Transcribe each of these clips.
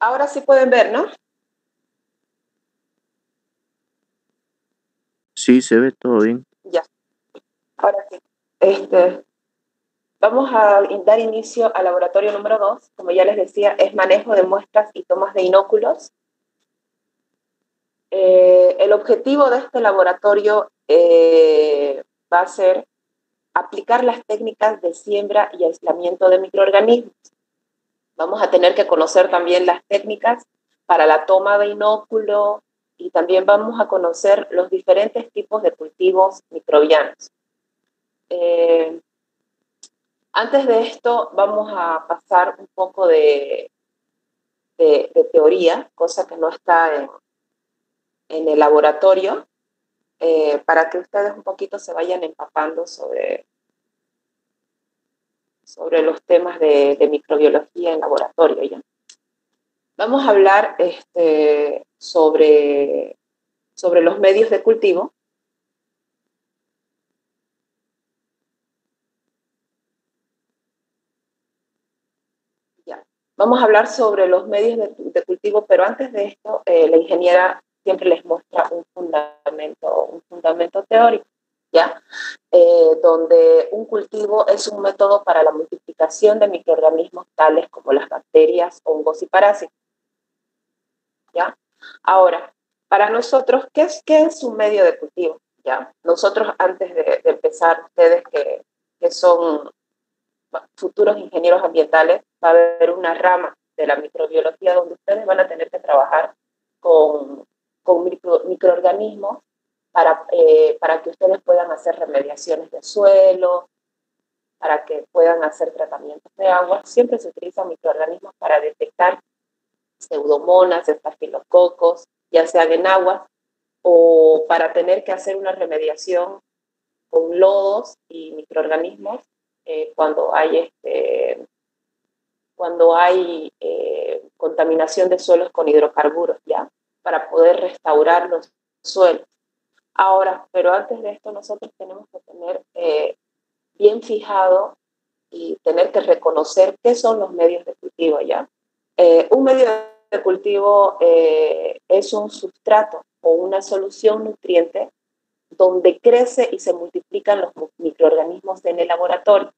Ahora sí pueden ver, ¿no? Sí, se ve todo bien. Ya, ahora sí. Vamos a dar inicio al laboratorio número 2. Como ya les decía, es manejo de muestras y tomas de inóculos. El objetivo de este laboratorio va a ser aplicar las técnicas de siembra y aislamiento de microorganismos. Vamos a tener que conocer también las técnicas para la toma de inóculo y también vamos a conocer los diferentes tipos de cultivos microbianos. Antes de esto vamos a pasar un poco de teoría, cosa que no está en el laboratorio, para que ustedes un poquito se vayan empapando sobre los temas de microbiología en laboratorio, ¿ya? Vamos a hablar sobre los medios de cultivo. Ya. Vamos a hablar sobre los medios de cultivo, pero antes de esto, la ingeniera siempre les muestra un fundamento teórico, ¿ya? Donde un cultivo es un método para la multiplicación de microorganismos tales como las bacterias, hongos y parásitos, ¿ya? Ahora, para nosotros, ¿qué es un medio de cultivo? ¿Ya? Nosotros, antes de empezar, ustedes que son futuros ingenieros ambientales, va a haber una rama de la microbiología donde ustedes van a tener que trabajar con microorganismos para que ustedes puedan hacer remediaciones de suelo, para que puedan hacer tratamientos de agua. Siempre se utilizan microorganismos para detectar pseudomonas, estafilococos, ya sean en aguas, o para tener que hacer una remediación con lodos y microorganismos cuando hay contaminación de suelos con hidrocarburos, ¿ya? Para poder restaurar los suelos. Ahora, pero antes de esto nosotros tenemos que tener bien fijado y tener que reconocer qué son los medios de cultivo, ¿ya? Un medio de cultivo es un sustrato o una solución nutriente donde crece y se multiplican los microorganismos en el laboratorio.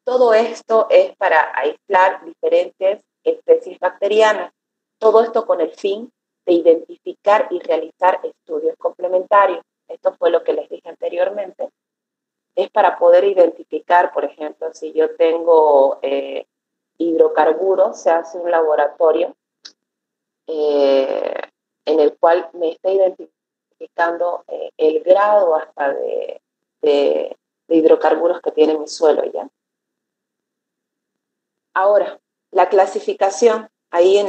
Todo esto es para aislar diferentes especies bacterianas. Todo esto con el fin de identificar y realizar estudios complementarios. Esto fue lo que les dije anteriormente. Es para poder identificar, por ejemplo, si yo tengo hidrocarburos, se hace un laboratorio en el cual me está identificando el grado hasta de hidrocarburos que tiene mi suelo, ¿ya? Ahora, la clasificación, ahí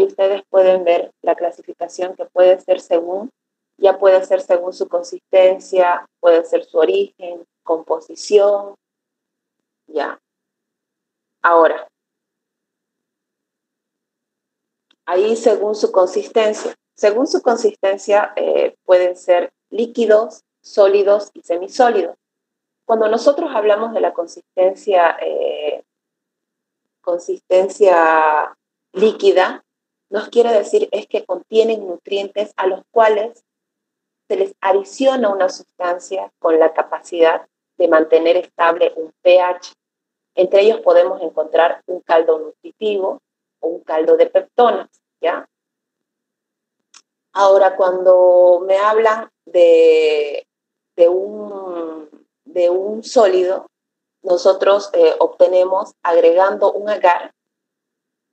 ustedes pueden ver la clasificación que puede ser ya puede ser según su consistencia, puede ser su origen, composición, ya. Ahora, ahí según su consistencia. Según su consistencia pueden ser líquidos, sólidos y semisólidos. Cuando nosotros hablamos de la consistencia líquida, nos quiere decir es que contienen nutrientes a los cuales se les adiciona una sustancia con la capacidad de mantener estable un pH. Entre ellos podemos encontrar un caldo nutritivo o un caldo de peptonas, ¿ya? Ahora, cuando me hablan de un sólido, nosotros obtenemos agregando un agar,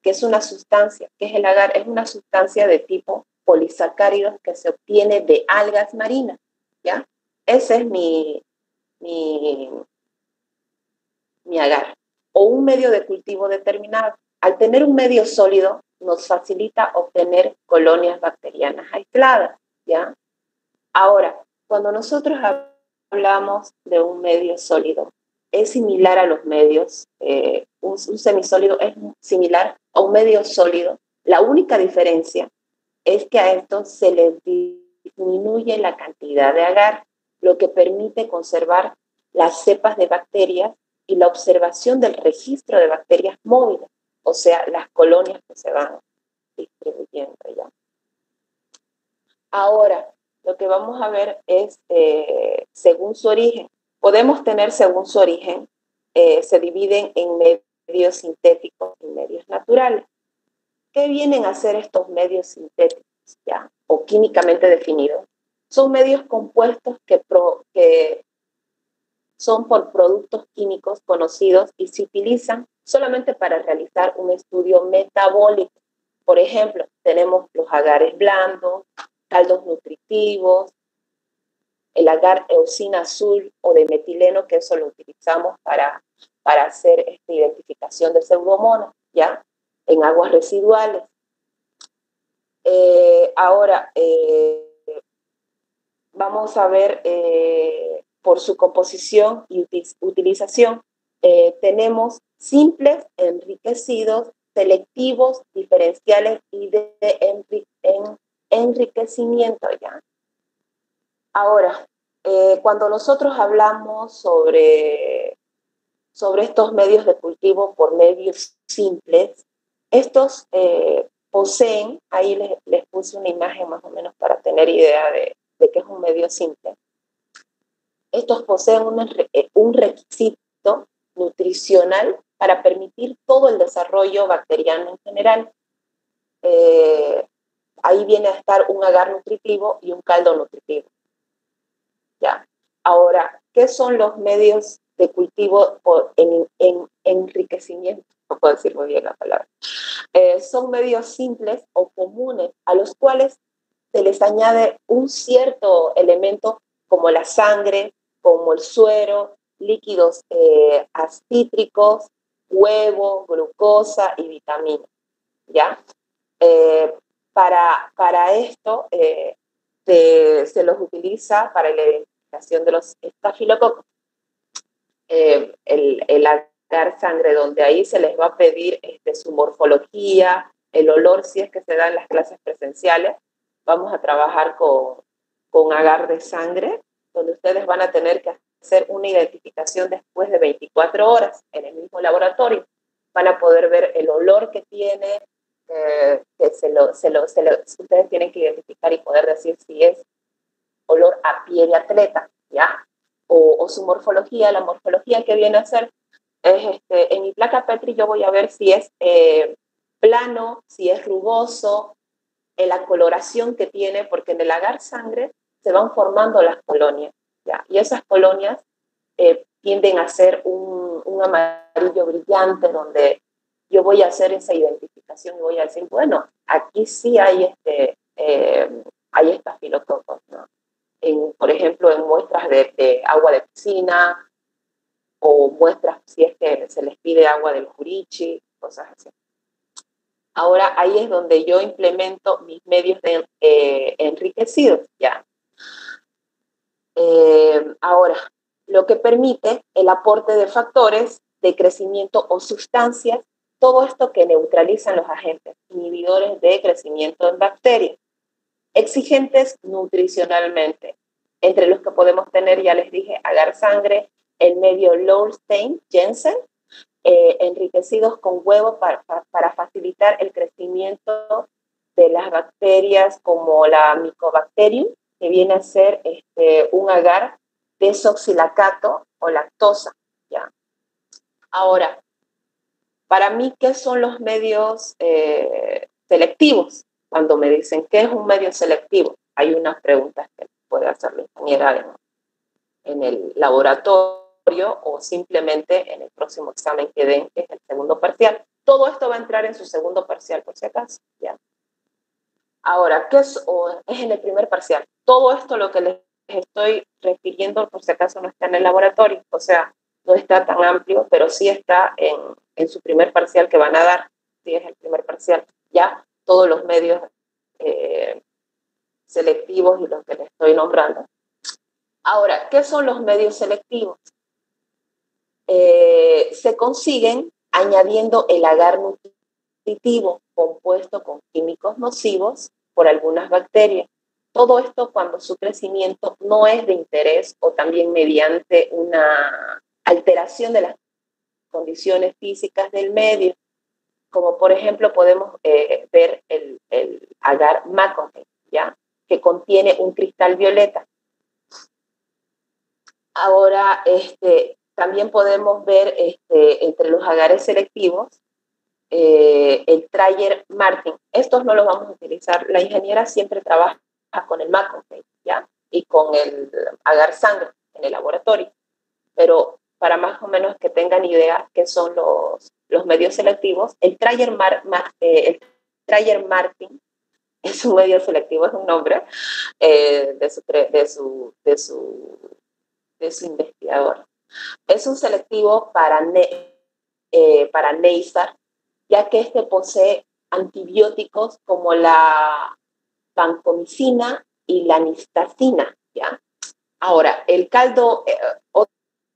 que es una sustancia, que es el agar, es una sustancia de tipo polisacáridos que se obtiene de algas marinas, ¿ya? Ese es mi agar. O un medio de cultivo determinado. Al tener un medio sólido, nos facilita obtener colonias bacterianas aisladas, ¿ya? Ahora, cuando nosotros hablamos de un medio sólido, es similar a los medios, un semisólido es similar a un medio sólido. La única diferencia es que a esto se le disminuye la cantidad de agar, lo que permite conservar las cepas de bacterias y la observación del registro de bacterias móviles, o sea, las colonias que se van distribuyendo ya. Ahora, lo que vamos a ver es según su origen. Podemos tener según su origen, se dividen en medios sintéticos y medios naturales. ¿Qué vienen a ser estos medios sintéticos ya, o químicamente definidos? Son medios compuestos que son por productos químicos conocidos y se utilizan solamente para realizar un estudio metabólico. Por ejemplo, tenemos los agares blandos, caldos nutritivos, el agar eosina azul o de metileno, que eso lo utilizamos para hacer esta identificación de pseudomonas, ¿ya? En aguas residuales. Ahora, vamos a ver por su composición y utilización. Tenemos simples, enriquecidos, selectivos, diferenciales y de enriquecimiento ya. Ahora, cuando nosotros hablamos sobre estos medios de cultivo por medios simples, estos poseen, ahí les puse una imagen más o menos para tener idea de qué es un medio simple. Estos poseen un requisito nutricional para permitir todo el desarrollo bacteriano en general. Ahí viene a estar un agar nutritivo y un caldo nutritivo. ¿Ya? Ahora, ¿qué son los medios de cultivo en enriquecimiento? No puedo decir muy bien la palabra. Son medios simples o comunes a los cuales se les añade un cierto elemento como la sangre, como el suero, líquidos acítricos, huevo, glucosa y vitaminas, ¿ya? Para esto se los utiliza para la identificación de los estafilococos. El agar sangre, donde ahí se les va a pedir su morfología, el olor, si es que se da en las clases presenciales. Vamos a trabajar con agar de sangre, donde ustedes van a tener que hacer una identificación después de 24 horas en el mismo laboratorio. Van a poder ver el olor que tiene, que ustedes tienen que identificar y poder decir si es olor a pie de atleta, ¿ya? O su morfología. La morfología que viene a ser es, en mi placa Petri yo voy a ver si es plano, si es rugoso, la coloración que tiene, porque en el agar sangre se van formando las colonias, ¿ya? Y esas colonias tienden a ser un amarillo brillante, donde yo voy a hacer esa identificación y voy a decir, bueno, aquí sí hay hay estafilococos, ¿no? Por ejemplo, en muestras de agua de piscina o muestras si es que se les pide agua del Jurichi, cosas así. Ahora ahí es donde yo implemento mis medios enriquecidos, ¿ya? Ahora, lo que permite el aporte de factores de crecimiento o sustancias, todo esto que neutralizan los agentes inhibidores de crecimiento en bacterias, exigentes nutricionalmente, entre los que podemos tener, ya les dije, agar sangre, el medio Lowenstein, Jensen, enriquecidos con huevo para facilitar el crecimiento de las bacterias como la Mycobacterium, que viene a ser un agar desoxilacato o lactosa, ¿ya? Ahora, para mí, ¿qué son los medios selectivos? Cuando me dicen, ¿qué es un medio selectivo? Hay unas preguntas que puede hacer la ingeniera en el laboratorio o simplemente en el próximo examen que den, que es el segundo parcial. Todo esto va a entrar en su segundo parcial, por si acaso, ¿ya? Ahora, ¿qué es en el primer parcial? Todo esto lo que les estoy refiriendo, por si acaso no está en el laboratorio, o sea, no está tan amplio, pero sí está en su primer parcial que van a dar, sí es el primer parcial, ya todos los medios selectivos y los que les estoy nombrando. Ahora, ¿qué son los medios selectivos? Se consiguen añadiendo el agar nutritivo compuesto con químicos nocivos por algunas bacterias. Todo esto cuando su crecimiento no es de interés o también mediante una alteración de las condiciones físicas del medio, como por ejemplo podemos ver el agar McConaughey, ¿ya? Que contiene un cristal violeta. Ahora, también podemos ver entre los agares selectivos el Trayer Martin. Estos no los vamos a utilizar. La ingeniera siempre trabaja con el McConaughey, ¿ya? Y con el agar sangre en el laboratorio. Pero para más o menos que tengan idea qué son los medios selectivos, el Trayer Martin es un medio selectivo, es un nombre de su investigador. Es un selectivo para Neisar, ya que posee antibióticos como la vancomicina y la nistacina, ¿ya? Ahora, el caldo,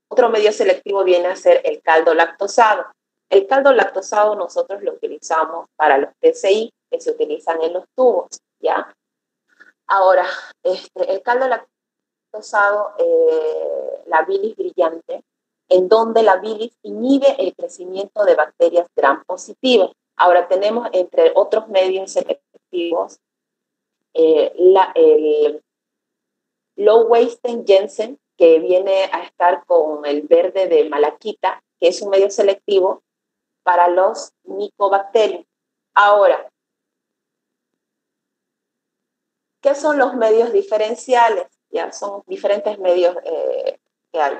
otro medio selectivo viene a ser el caldo lactosado. El caldo lactosado nosotros lo utilizamos para los PCI, que se utilizan en los tubos, ¿ya? Ahora, el caldo lactosado, la bilis brillante, en donde la bilis inhibe el crecimiento de bacterias gram positivas. Ahora tenemos, entre otros medios selectivos, el Low-Weisten Jensen, que viene a estar con el verde de malaquita, que es un medio selectivo para los micobacterios. Ahora, ¿qué son los medios diferenciales? Ya son diferentes medios que hay.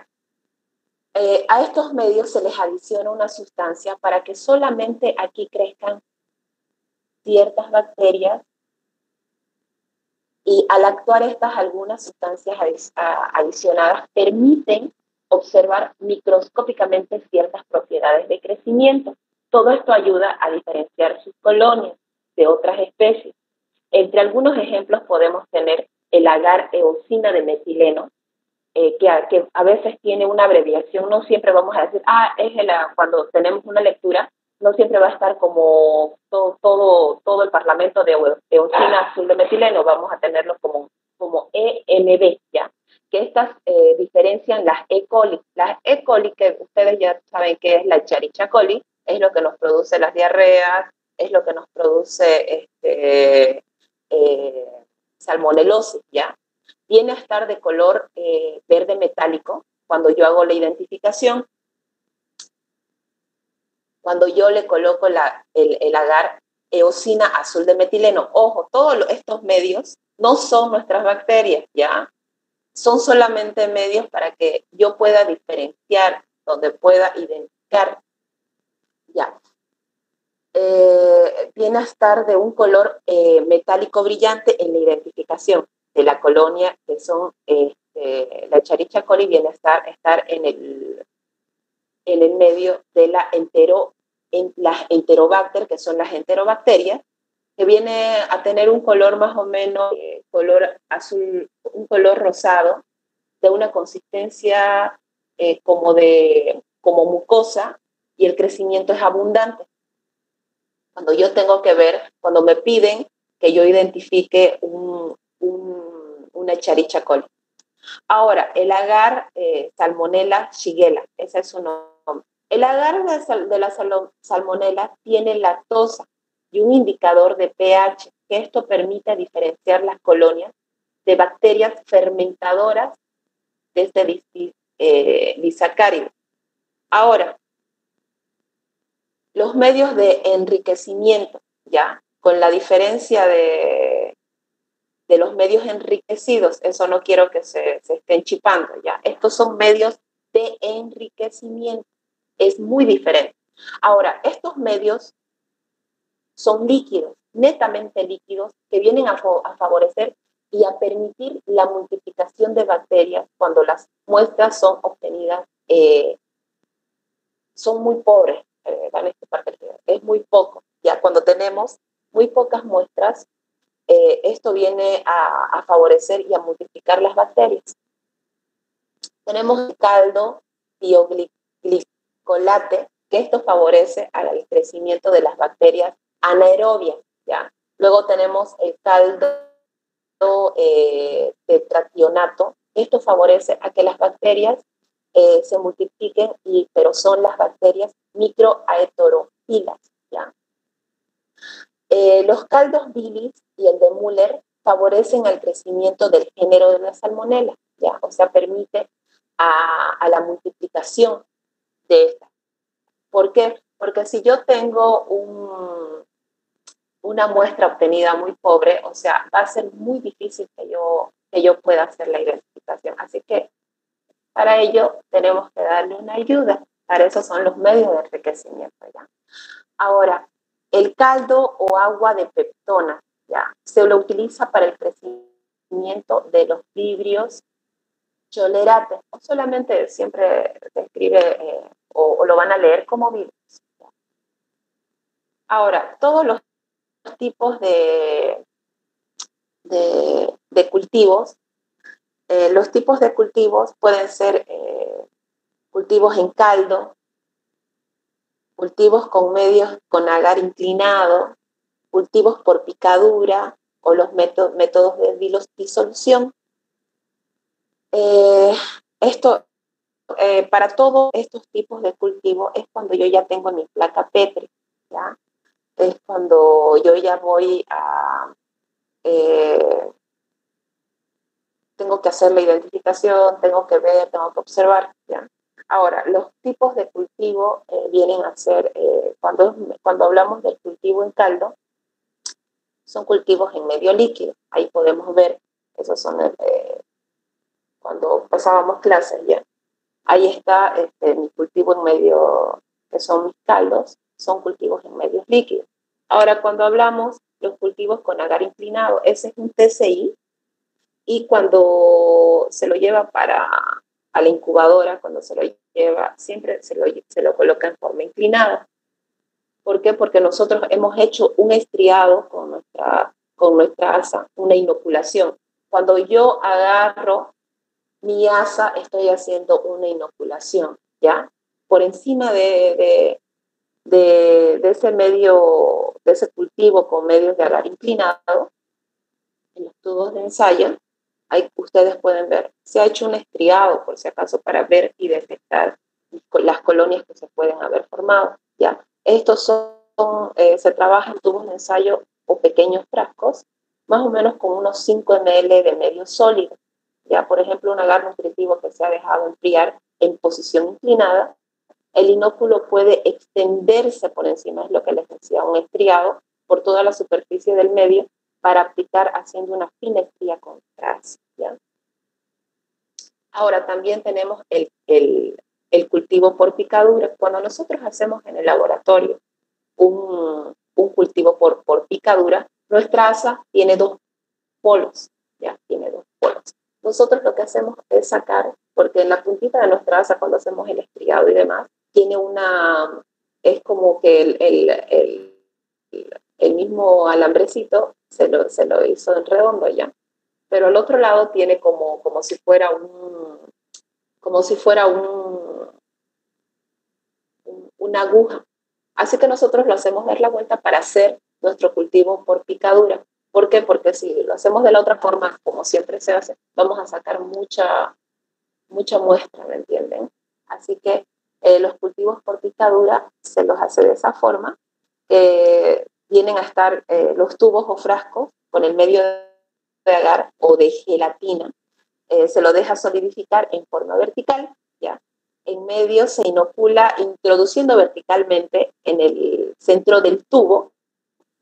A estos medios se les adiciona una sustancia para que solamente aquí crezcan ciertas bacterias, y al actuar estas, algunas sustancias adicionadas permiten observar microscópicamente ciertas propiedades de crecimiento. Todo esto ayuda a diferenciar sus colonias de otras especies. Entre algunos ejemplos podemos tener el agar eosina de metileno, que a veces tiene una abreviación. No siempre vamos a decir, cuando tenemos una lectura, no siempre va a estar como todo el parlamento de eosina azul de metileno, vamos a tenerlo como EMB, ¿ya? Que estas diferencian las E. coli. Las E. coli, que ustedes ya saben que es la Escherichia coli, es lo que nos produce las diarreas, es lo que nos produce salmonelosis, ¿ya? Viene a estar de color verde metálico cuando yo hago la identificación. Cuando yo le coloco el agar eosina azul de metileno. Ojo, todos estos medios no son nuestras bacterias, ¿ya? Son solamente medios para que yo pueda diferenciar, donde pueda identificar, ¿ya? Viene a estar de un color metálico brillante en la identificación de la colonia, que son la Escherichia coli, viene a estar en el medio de las enterobacter, que son las enterobacterias, que viene a tener un color más o menos color azul, un color rosado, de una consistencia como mucosa, y el crecimiento es abundante. Cuando yo tengo que ver, cuando me piden que yo identifique una Escherichia coli. Ahora, el agar Salmonella shigella, ese es su nombre. El agar de la Salmonella tiene lactosa y un indicador de pH, que esto permite diferenciar las colonias de bacterias fermentadoras de disacárido. Ahora, los medios de enriquecimiento, ¿ya? Con la diferencia de los medios enriquecidos, eso no quiero que se estén chipando, ¿ya? Estos son medios de enriquecimiento, es muy diferente. Ahora, estos medios son líquidos, netamente líquidos, que vienen a favorecer y a permitir la multiplicación de bacterias cuando las muestras son obtenidas, son muy pobres, es muy poco, ya cuando tenemos muy pocas muestras, esto viene a favorecer y a multiplicar las bacterias. Tenemos el caldo bioglicolate, que esto favorece al crecimiento de las bacterias anaerobias, ¿ya? Luego tenemos el caldo tetrationato, esto favorece a que las bacterias se multipliquen, pero son las bacterias microaeterofilas, ¿ya? Los caldos bilis y el de Müller favorecen el crecimiento del género de la salmonela, ¿ya? O sea, permite a la multiplicación de esta. ¿Por qué? Porque si yo tengo una muestra obtenida muy pobre, o sea, va a ser muy difícil que yo pueda hacer la identificación. Así que para ello tenemos que darle una ayuda. Para eso son los medios de enriquecimiento, ¿ya? Ahora, el caldo o agua de peptona, ¿ya? Se lo utiliza para el crecimiento de los vibrios cholerates. No solamente siempre se escribe o lo van a leer como vibrios. Ahora, todos los tipos de cultivos, los tipos de cultivos pueden ser cultivos en caldo, cultivos con medios con agar inclinado, cultivos por picadura o los métodos de disolución. Esto, para todos estos tipos de cultivo es cuando yo ya tengo mi placa Petri, ¿ya? Es cuando yo ya voy a... tengo que hacer la identificación, tengo que ver, tengo que observar, ¿ya? Ahora, los tipos de cultivo vienen a ser, cuando hablamos del cultivo en caldo, son cultivos en medio líquido. Ahí podemos ver, esos son cuando pasábamos clases ya. Ahí está mi cultivo en medio, que son mis caldos, son cultivos en medios líquidos. Ahora, cuando hablamos los cultivos con agar inclinado, ese es un TCI, y cuando se lo lleva a la incubadora, cuando se lo lleva, siempre se lo coloca en forma inclinada. ¿Por qué? Porque nosotros hemos hecho un estriado con nuestra asa, una inoculación. Cuando yo agarro mi asa, estoy haciendo una inoculación, ¿ya? Por encima de ese medio, de ese cultivo con medios de agar inclinado, en los tubos de ensayo, ahí ustedes pueden ver, se ha hecho un estriado, por si acaso, para ver y detectar las colonias que se pueden haber formado, ¿ya? Estos se trabaja en tubos de ensayo o pequeños frascos, más o menos con unos 5 ml de medio sólido, ¿ya? Por ejemplo, un agar nutritivo que se ha dejado enfriar en posición inclinada, el inóculo puede extenderse por encima, es lo que les decía, un estriado, por toda la superficie del medio, para aplicar haciendo una fina estría contraste, ¿ya? Ahora también tenemos el cultivo por picadura. Cuando nosotros hacemos en el laboratorio un cultivo por picadura, nuestra asa tiene dos polos, ¿ya? Tiene dos polos. Nosotros lo que hacemos es sacar, porque en la puntita de nuestra asa, cuando hacemos el estriado y demás, tiene es como que el mismo alambrecito se lo hizo en redondo ya, pero al otro lado tiene como si fuera una aguja. Así que nosotros lo hacemos dar la vuelta para hacer nuestro cultivo por picadura. ¿Por qué? Porque si lo hacemos de la otra forma, como siempre se hace, vamos a sacar mucha muestra, ¿me entienden? Así que los cultivos por picadura se los hace de esa forma. Vienen a estar los tubos o frascos con el medio de agar o de gelatina. Se lo deja solidificar en forma vertical, ¿ya? En medio se inocula introduciendo verticalmente en el centro del tubo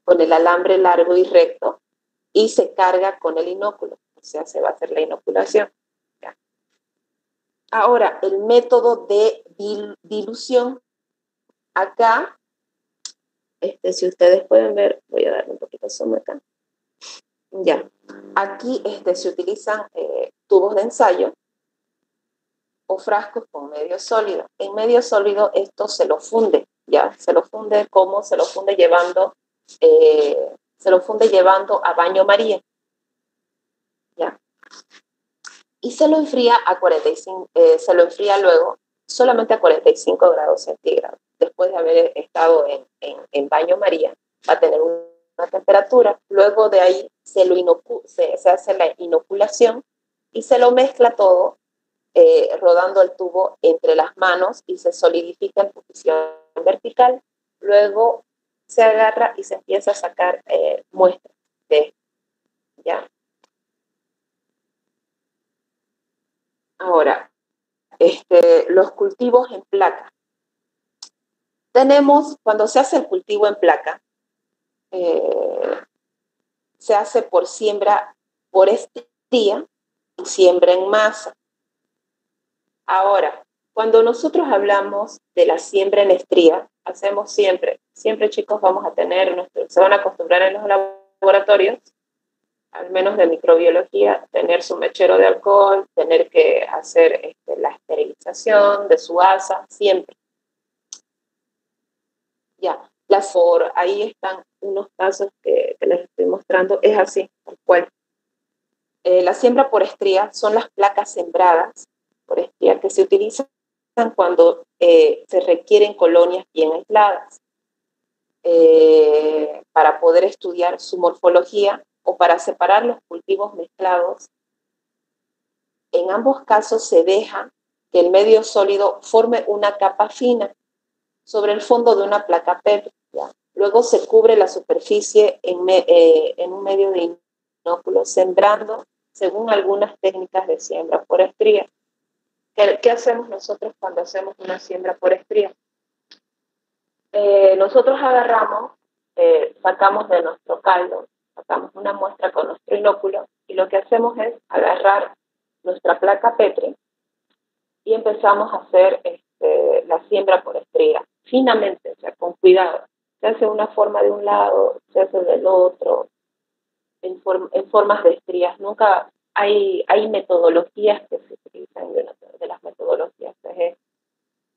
con el alambre largo y recto y se carga con el inóculo, o sea, se va a hacer la inoculación. ¿Ya? Ahora, el método de dilución, acá, si ustedes pueden ver, voy a darle un poquito de zoom acá. Ya, aquí se utilizan tubos de ensayo o frascos con medio sólido. En medio sólido esto se lo funde, ¿ya? Se lo funde como se lo funde llevando a baño María, ¿ya? Y se lo enfría a 45, se lo enfría luego solamente a 45 grados centígrados. Después de haber estado en baño María, va a tener una temperatura. Luego de ahí se hace la inoculación y se lo mezcla todo rodando el tubo entre las manos y se solidifica en posición vertical. Luego se agarra y se empieza a sacar muestras de esto, ¿ya? Ahora, los cultivos en placa. Tenemos, cuando se hace el cultivo en placa, se hace por siembra por estría y siembra en masa. Ahora, cuando nosotros hablamos de la siembra en estría, hacemos siempre chicos vamos a tener, se van a acostumbrar en los laboratorios, al menos de microbiología, tener su mechero de alcohol, tener que hacer la esterilización de su asa, siempre. Ya, ahí están unos casos que les estoy mostrando, es así, tal cual. La siembra por estría son las placas sembradas por estría que se utilizan cuando se requieren colonias bien aisladas para poder estudiar su morfología o para separar los cultivos mezclados. En ambos casos se deja que el medio sólido forme una capa fina sobre el fondo de una placa pétrea. Luego se cubre la superficie en un medio de inóculo, sembrando según algunas técnicas de siembra por estría. ¿Qué hacemos nosotros cuando hacemos una siembra por estría? Nosotros agarramos, sacamos de nuestro caldo, sacamos una muestra con nuestro inóculo y lo que hacemos es agarrar nuestra placa pétrea y empezamos a hacer la siembra por estría, finamente, o sea, con cuidado. Se hace una forma de un lado, se hace del otro, en formas de estrías. Nunca hay metodologías que se utilizan, de las metodologías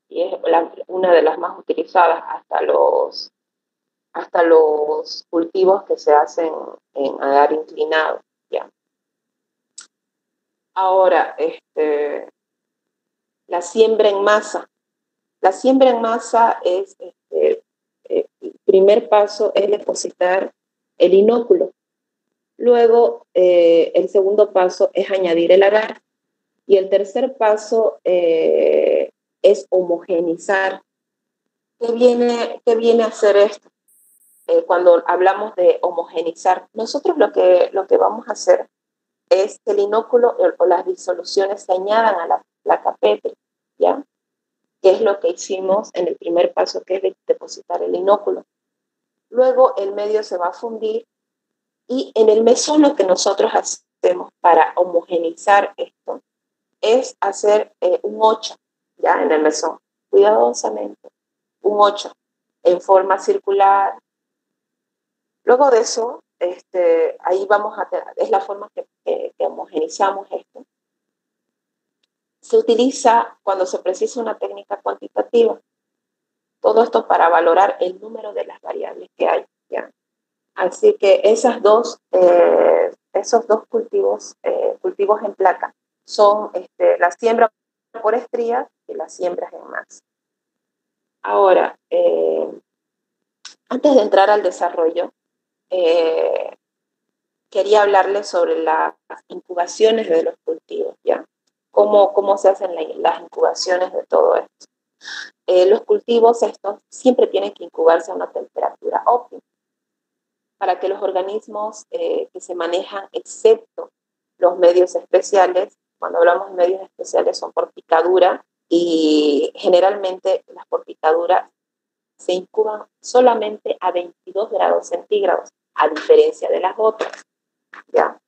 y es una de las más utilizadas hasta los cultivos que se hacen en agar inclinado. ¿Ya? Ahora, la siembra en masa. La siembra en masa es, el primer paso es depositar el inóculo. Luego, el segundo paso es añadir el agar. Y el tercer paso es homogenizar. ¿Qué viene a hacer esto? Cuando hablamos de homogenizar, nosotros lo que vamos a hacer es que el inóculo o las disoluciones se añadan a la placa pétrea, ¿ya? Que es lo que hicimos en el primer paso, que es depositar el inóculo. Luego el medio se va a fundir y en el mesón lo que nosotros hacemos para homogenizar esto es hacer un 8, ¿ya? En el mesón, cuidadosamente, un 8 en forma circular. Luego de eso, ahí vamos a tener, es la forma que homogenizamos esto. Se utiliza cuando se precisa una técnica cuantitativa. Todo esto para valorar el número de las variables que hay, ¿ya? Así que esos dos cultivos en placa son la siembra por estrías y las siembras en masa. Ahora, antes de entrar al desarrollo, quería hablarles sobre las incubaciones de los cultivos, ¿ya? Cómo se hacen las incubaciones de todo esto. Los cultivos estos siempre tienen que incubarse a una temperatura óptima para que los organismos que se manejan, excepto los medios especiales, cuando hablamos de medios especiales son por picadura, y generalmente las por picadura se incuban solamente a 22 grados centígrados, a diferencia de las otras, ¿ya?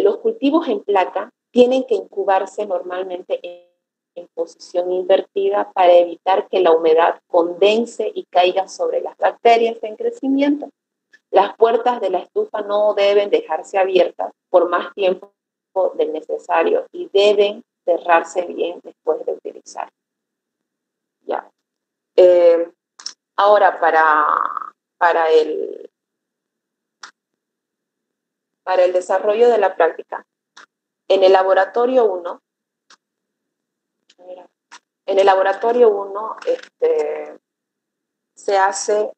Los cultivos en placa tienen que incubarse normalmente en posición invertida para evitar que la humedad condense y caiga sobre las bacterias en crecimiento. Las puertas de la estufa no deben dejarse abiertas por más tiempo del necesario y deben cerrarse bien después de utilizar. Ya. Ahora, para el desarrollo de la práctica, en el laboratorio 1, se hace,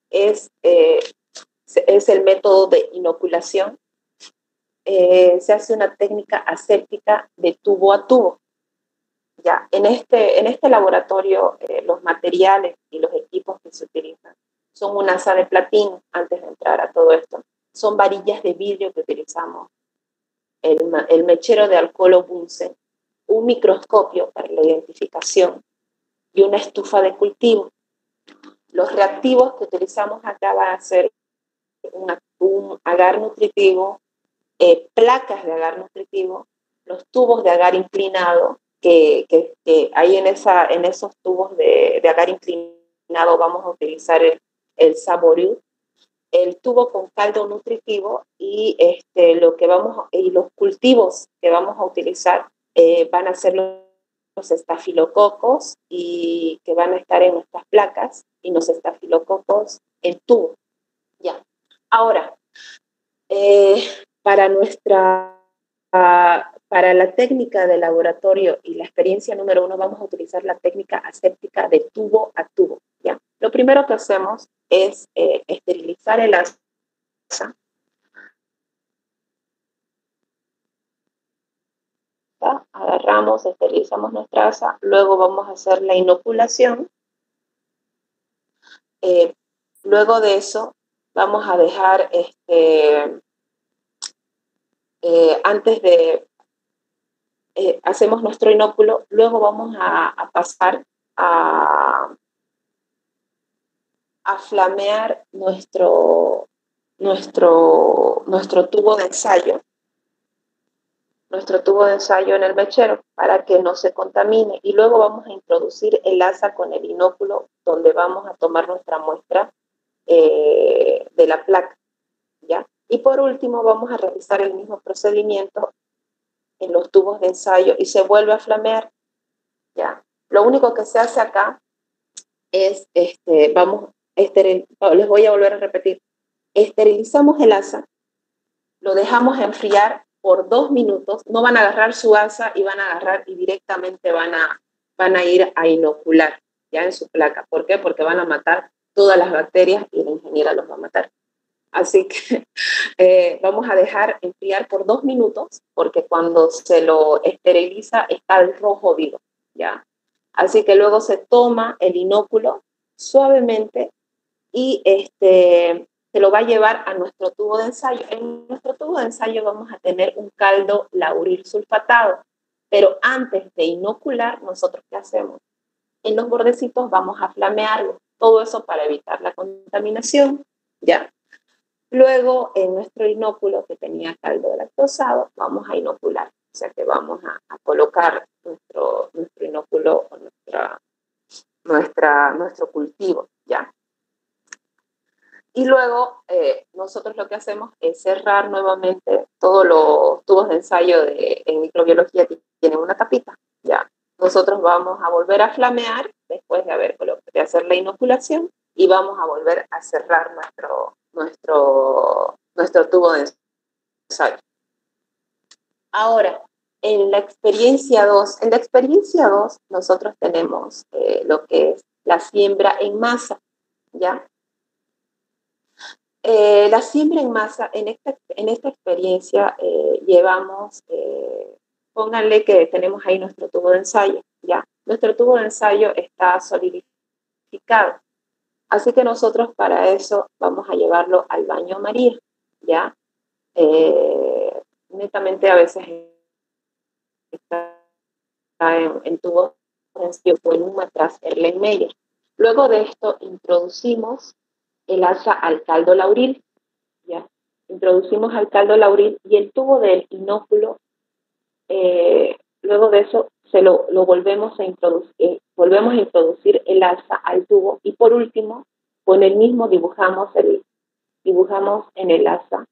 es el método de inoculación. Se hace una técnica aséptica de tubo a tubo. Ya, en este laboratorio, los materiales y los equipos que se utilizan son un asa de platino antes de entrar a todo esto. Son varillas de vidrio que utilizamos, el mechero de alcohol o Bunsen, un microscopio para la identificación y una estufa de cultivo. Los reactivos que utilizamos acá van a ser un agar nutritivo, placas de agar nutritivo, los tubos de agar inclinado, que ahí en esos tubos de agar inclinado vamos a utilizar el Saboriud, el tubo con caldo nutritivo y los cultivos que vamos a utilizar van a ser los estafilococos y que van a estar en nuestras placas y los estafilococos en tubo. Ya. Ahora, para para la técnica de laboratorio y la experiencia número 1 vamos a utilizar la técnica aséptica de tubo a tubo. ¿Ya? Lo primero que hacemos es esterilizar el asa. ¿Ya? Agarramos, esterilizamos nuestra asa, luego vamos a hacer la inoculación. Luego de eso vamos a dejar, antes de hacemos nuestro inóculo, luego vamos a pasar a flamear nuestro tubo de ensayo, en el mechero para que no se contamine, y luego vamos a introducir el asa con el inóculo donde vamos a tomar nuestra muestra de la placa, ¿ya? Y por último vamos a realizar el mismo procedimiento en los tubos de ensayo y se vuelve a flamear, ¿ya? Lo único que se hace acá es, les voy a volver a repetir, esterilizamos el asa, lo dejamos enfriar por 2 minutos, no van a agarrar su asa y van a agarrar y directamente van a ir a inocular, ya en su placa. ¿Por qué? Porque van a matar todas las bacterias y la ingeniera los va a matar. Así que vamos a dejar enfriar por 2 minutos, porque cuando se lo esteriliza está el rojo vivo, ¿ya? Así que luego se toma el inóculo suavemente y se lo va a llevar a nuestro tubo de ensayo. En nuestro tubo de ensayo vamos a tener un caldo lauril sulfatado, pero antes de inocular, ¿nosotros qué hacemos? En los bordecitos vamos a flamearlo, todo eso para evitar la contaminación, ¿ya? Luego, en nuestro inóculo que tenía caldo lactosado, vamos a inocular. O sea que vamos a colocar nuestro inóculo o nuestro cultivo, ¿ya? Y luego nosotros lo que hacemos es cerrar nuevamente todos los tubos de ensayo en microbiología que tienen una tapita, ¿ya? Nosotros vamos a volver a flamear después de hacer la inoculación y vamos a volver a cerrar nuestro tubo de ensayo. Ahora, en la experiencia 2, nosotros tenemos lo que es la siembra en masa, ¿ya? La siembra en masa, en esta experiencia llevamos, pónganle que tenemos ahí nuestro tubo de ensayo, ¿ya? Nuestro tubo de ensayo está solidificado. Así que nosotros para eso vamos a llevarlo al baño María, ¿ya? Netamente a veces está en tubo de ensayo o en un matraz Erlenmeyer. Luego de esto introducimos el asa al caldo lauril, ¿ya? Introducimos al caldo lauril y el tubo del inóculo, luego de eso lo volvemos a introducir el asa al tubo y por último con el mismo dibujamos en el asa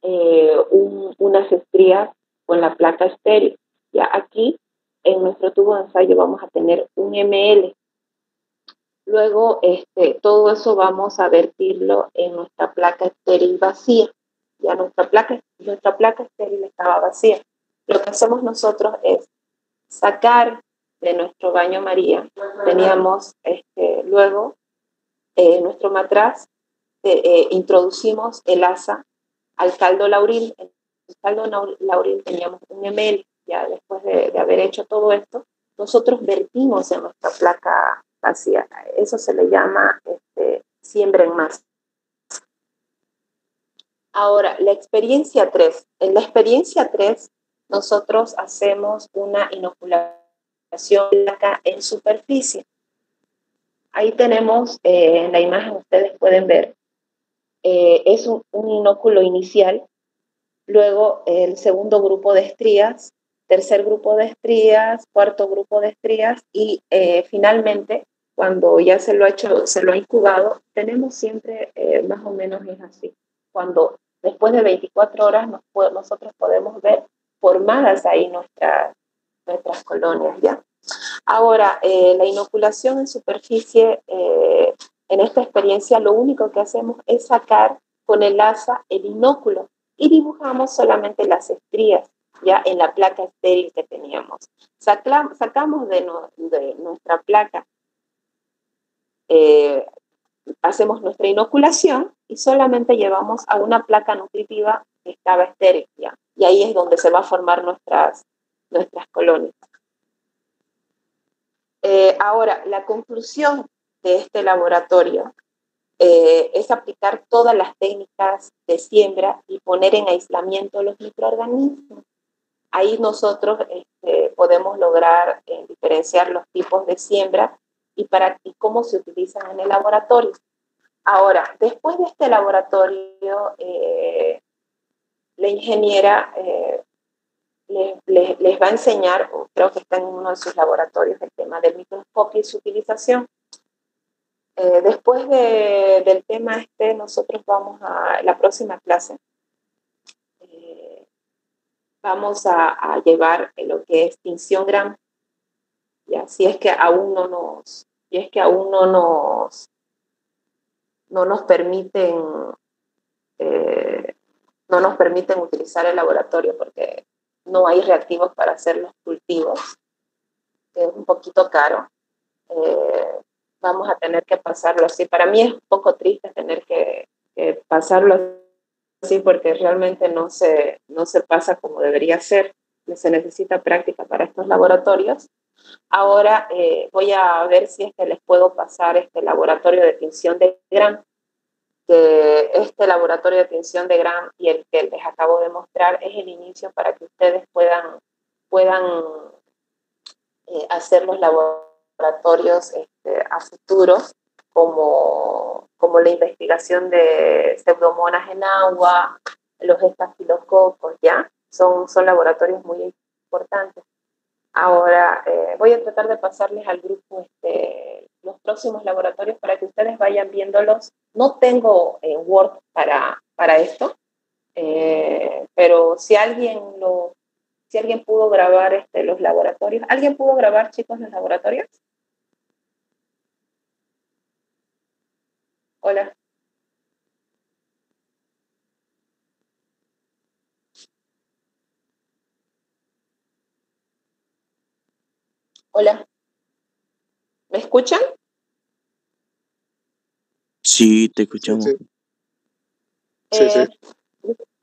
unas estrías con la placa estéril. Ya aquí en nuestro tubo de ensayo vamos a tener 1 ml. Luego todo eso vamos a vertirlo en nuestra placa estéril vacía. Ya nuestra placa estéril estaba vacía. Lo que hacemos nosotros es sacar de nuestro baño María. Teníamos luego nuestro matraz, introducimos el asa al caldo lauril. En el caldo lauril teníamos 1 ml. Ya después de haber hecho todo esto, nosotros vertimos en nuestra placa vacía. Eso se le llama siembren más. Ahora, la experiencia 3. En la experiencia 3, nosotros hacemos una inoculación en superficie. Ahí tenemos, en la imagen ustedes pueden ver, es un inóculo inicial, luego el segundo grupo de estrías, tercer grupo de estrías, cuarto grupo de estrías y finalmente, cuando ya se lo ha incubado, tenemos siempre más o menos es así. Cuando después de 24 horas nosotros podemos ver formadas ahí nuestras colonias, ¿ya? Ahora, la inoculación en superficie, en esta experiencia, lo único que hacemos es sacar con el asa el inóculo y dibujamos solamente las estrías, ya en la placa estéril que teníamos. Sacamos de nuestra placa, hacemos nuestra inoculación y solamente llevamos a una placa nutritiva que estaba estéril, ¿ya? Y ahí es donde se va a formar nuestras colonias. Ahora, la conclusión de este laboratorio es aplicar todas las técnicas de siembra y poner en aislamiento los microorganismos. Ahí nosotros podemos lograr diferenciar los tipos de siembra y cómo se utilizan en el laboratorio. Ahora, después de este laboratorio, la ingeniera les va a enseñar, o creo que está en uno de sus laboratorios, el tema del microscopio y su utilización. Después del tema nosotros vamos a la próxima clase. Vamos a llevar lo que es tinción Gram, ya, si es que aún no nos permiten utilizar el laboratorio porque no hay reactivos para hacer los cultivos, que es un poquito caro. Vamos a tener que pasarlo así. Para mí es un poco triste tener que pasarlo así porque realmente no se pasa como debería ser. Se necesita práctica para estos laboratorios. Ahora voy a ver si es que les puedo pasar este laboratorio de tinción de Gram, que este laboratorio de tinción de Gram y el que les acabo de mostrar es el inicio para que ustedes puedan hacer los laboratorios a futuro, como la investigación de pseudomonas en agua, los estafilococos, ¿ya? Son laboratorios muy importantes. Ahora, voy a tratar de pasarles al grupo los próximos laboratorios para que ustedes vayan viéndolos. No tengo Word para esto, pero si alguien pudo grabar los laboratorios. ¿Alguien pudo grabar, chicos, los laboratorios? Hola. Hola. ¿Me escuchan? Sí, te escuchamos. Sí.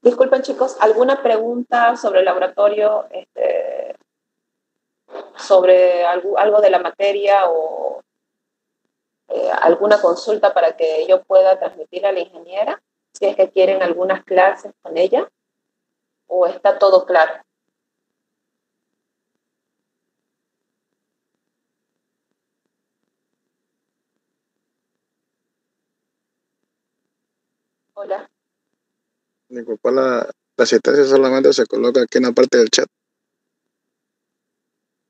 Disculpen, chicos, ¿alguna pregunta sobre el laboratorio, sobre algo de la materia o alguna consulta para que yo pueda transmitir a la ingeniera? Si es que quieren algunas clases con ella, ¿o está todo claro? Hola. Disculpa, la asistencia solamente se coloca aquí en la parte del chat.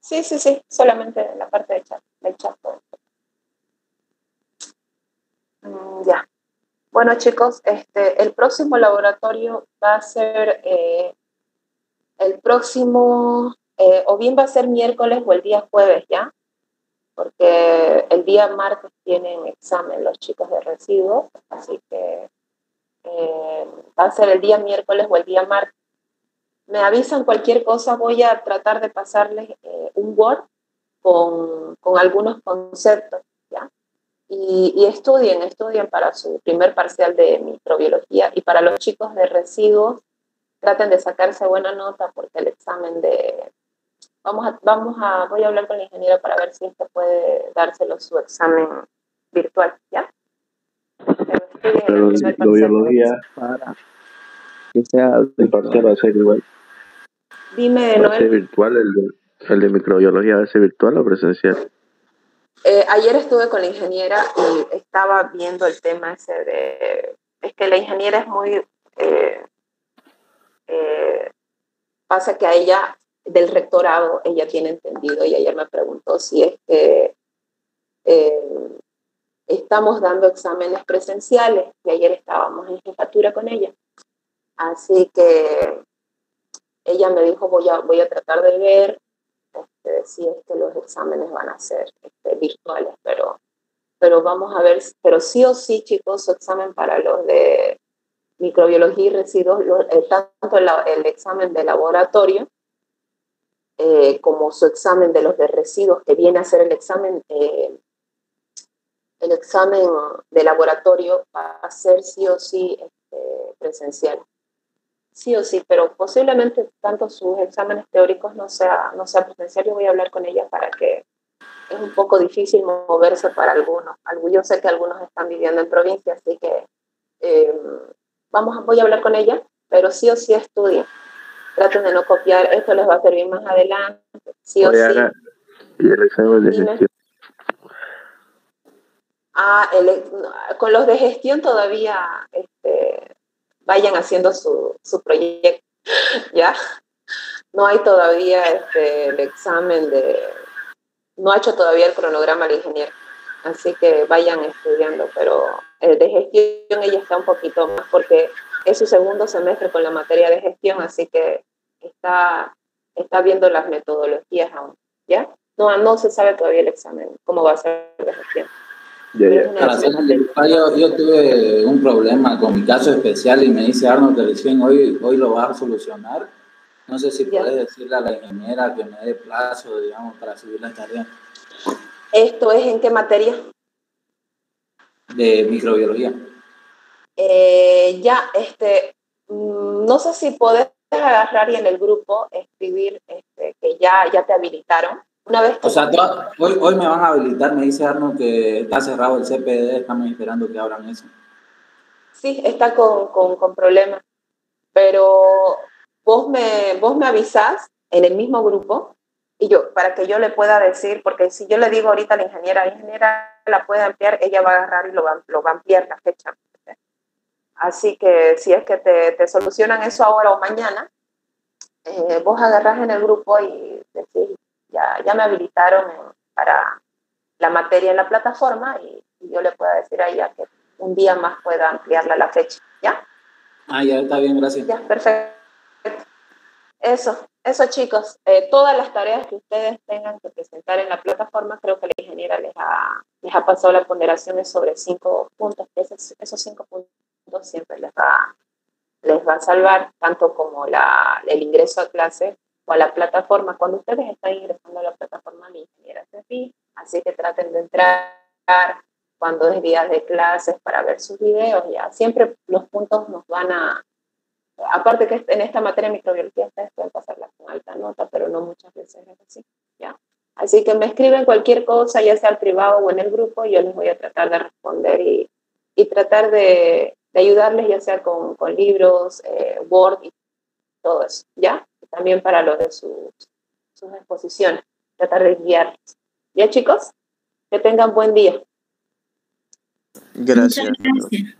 Sí, solamente en la parte del chat. Ya. Bueno, chicos, el próximo laboratorio va a ser el próximo, o bien va a ser miércoles o el día jueves, ¿ya? Porque el día martes tienen examen los chicos de residuos, así que va a ser el día miércoles o el día martes. Me avisan cualquier cosa, voy a tratar de pasarles un Word con algunos conceptos, ¿ya? Y estudien para su primer parcial de microbiología, y para los chicos de residuos, traten de sacarse buena nota porque el examen voy a hablar con la ingeniera para ver si puede dárselo su examen virtual, ¿ya? pero estudien en Pero el de primer parcial. microbiología, para que sea el parcial va a ser igual. Dime, Va a ser Noel. virtual, el de microbiología va a ser virtual o presencial. Ayer estuve con la ingeniera y estaba viendo el tema ese de... Es que la ingeniera es muy... pasa que a ella, del rectorado, ella tiene entendido y ayer me preguntó si es que estamos dando exámenes presenciales y ayer estábamos en jefatura con ella. Así que ella me dijo, voy a tratar de ver si es que los exámenes van a ser virtuales, pero vamos a ver, pero sí o sí, chicos, su examen para los de microbiología y residuos, tanto el examen de laboratorio como su examen de los de residuos, que viene a ser el examen de laboratorio, va a ser sí o sí presencial. Sí o sí, pero posiblemente tanto sus exámenes teóricos no sea presencial. Yo voy a hablar con ella para que es un poco difícil moverse para algunos. Yo sé que algunos están viviendo en provincia, así que voy a hablar con ella, pero sí o sí estudien. Traten de no copiar, esto les va a servir más adelante, sí o sí. Y el examen de gestión. Con los de gestión todavía vayan haciendo su proyecto, ¿ya? No hay todavía el examen no ha hecho todavía el cronograma el ingeniero, así que vayan estudiando, pero el de gestión ella está un poquito más porque es su segundo semestre con la materia de gestión, así que está viendo las metodologías aún, ¿ya? No se sabe todavía el examen, cómo va a ser de gestión. Yo tuve un problema con mi caso especial y me dice Arnold que recién hoy lo vas a solucionar. No sé si puedes decirle a la ingeniera que me dé plazo, digamos, para subir la tarea. ¿Esto es en qué materia? De microbiología. No sé si podés agarrar y en el grupo escribir que ya te habilitaron. Una vez que... O sea, hoy me van a habilitar, me dice Arnold que está cerrado el CPD, estamos esperando que abran eso. Sí, está con problemas, pero vos me avisás en el mismo grupo y para que yo le pueda decir, porque si yo le digo ahorita a la ingeniera la puede ampliar, ella va a agarrar y lo va a ampliar la fecha. Así que si es que te solucionan eso ahora o mañana, vos agarrás en el grupo y decís, ya me habilitaron para la materia en la plataforma y yo le pueda decir a ella que un día más pueda ampliarla la fecha, ¿ya? Ya está bien, gracias. Ya, perfecto. Eso chicos, todas las tareas que ustedes tengan que presentar en la plataforma, creo que la ingeniera les ha pasado la ponderación sobre 5 puntos, que esos 5 puntos siempre les va a salvar, tanto como el ingreso a clase o a la plataforma. Cuando ustedes están ingresando a la plataforma, la ingeniera se fija, así que traten de entrar cuando es días de clases para ver sus videos, ya. Siempre los puntos nos van a... Aparte que en esta materia de microbiología ustedes pueden pasarla con alta nota, pero no muchas veces es así, ¿ya? Así que me escriben cualquier cosa, ya sea al privado o en el grupo, y yo les voy a tratar de responder y tratar de ayudarles, ya sea con libros, Word y todo eso, ¿ya? Y también para lo de sus exposiciones, tratar de guiarles. ¿Ya, chicos? Que tengan buen día. Gracias. Muchas gracias.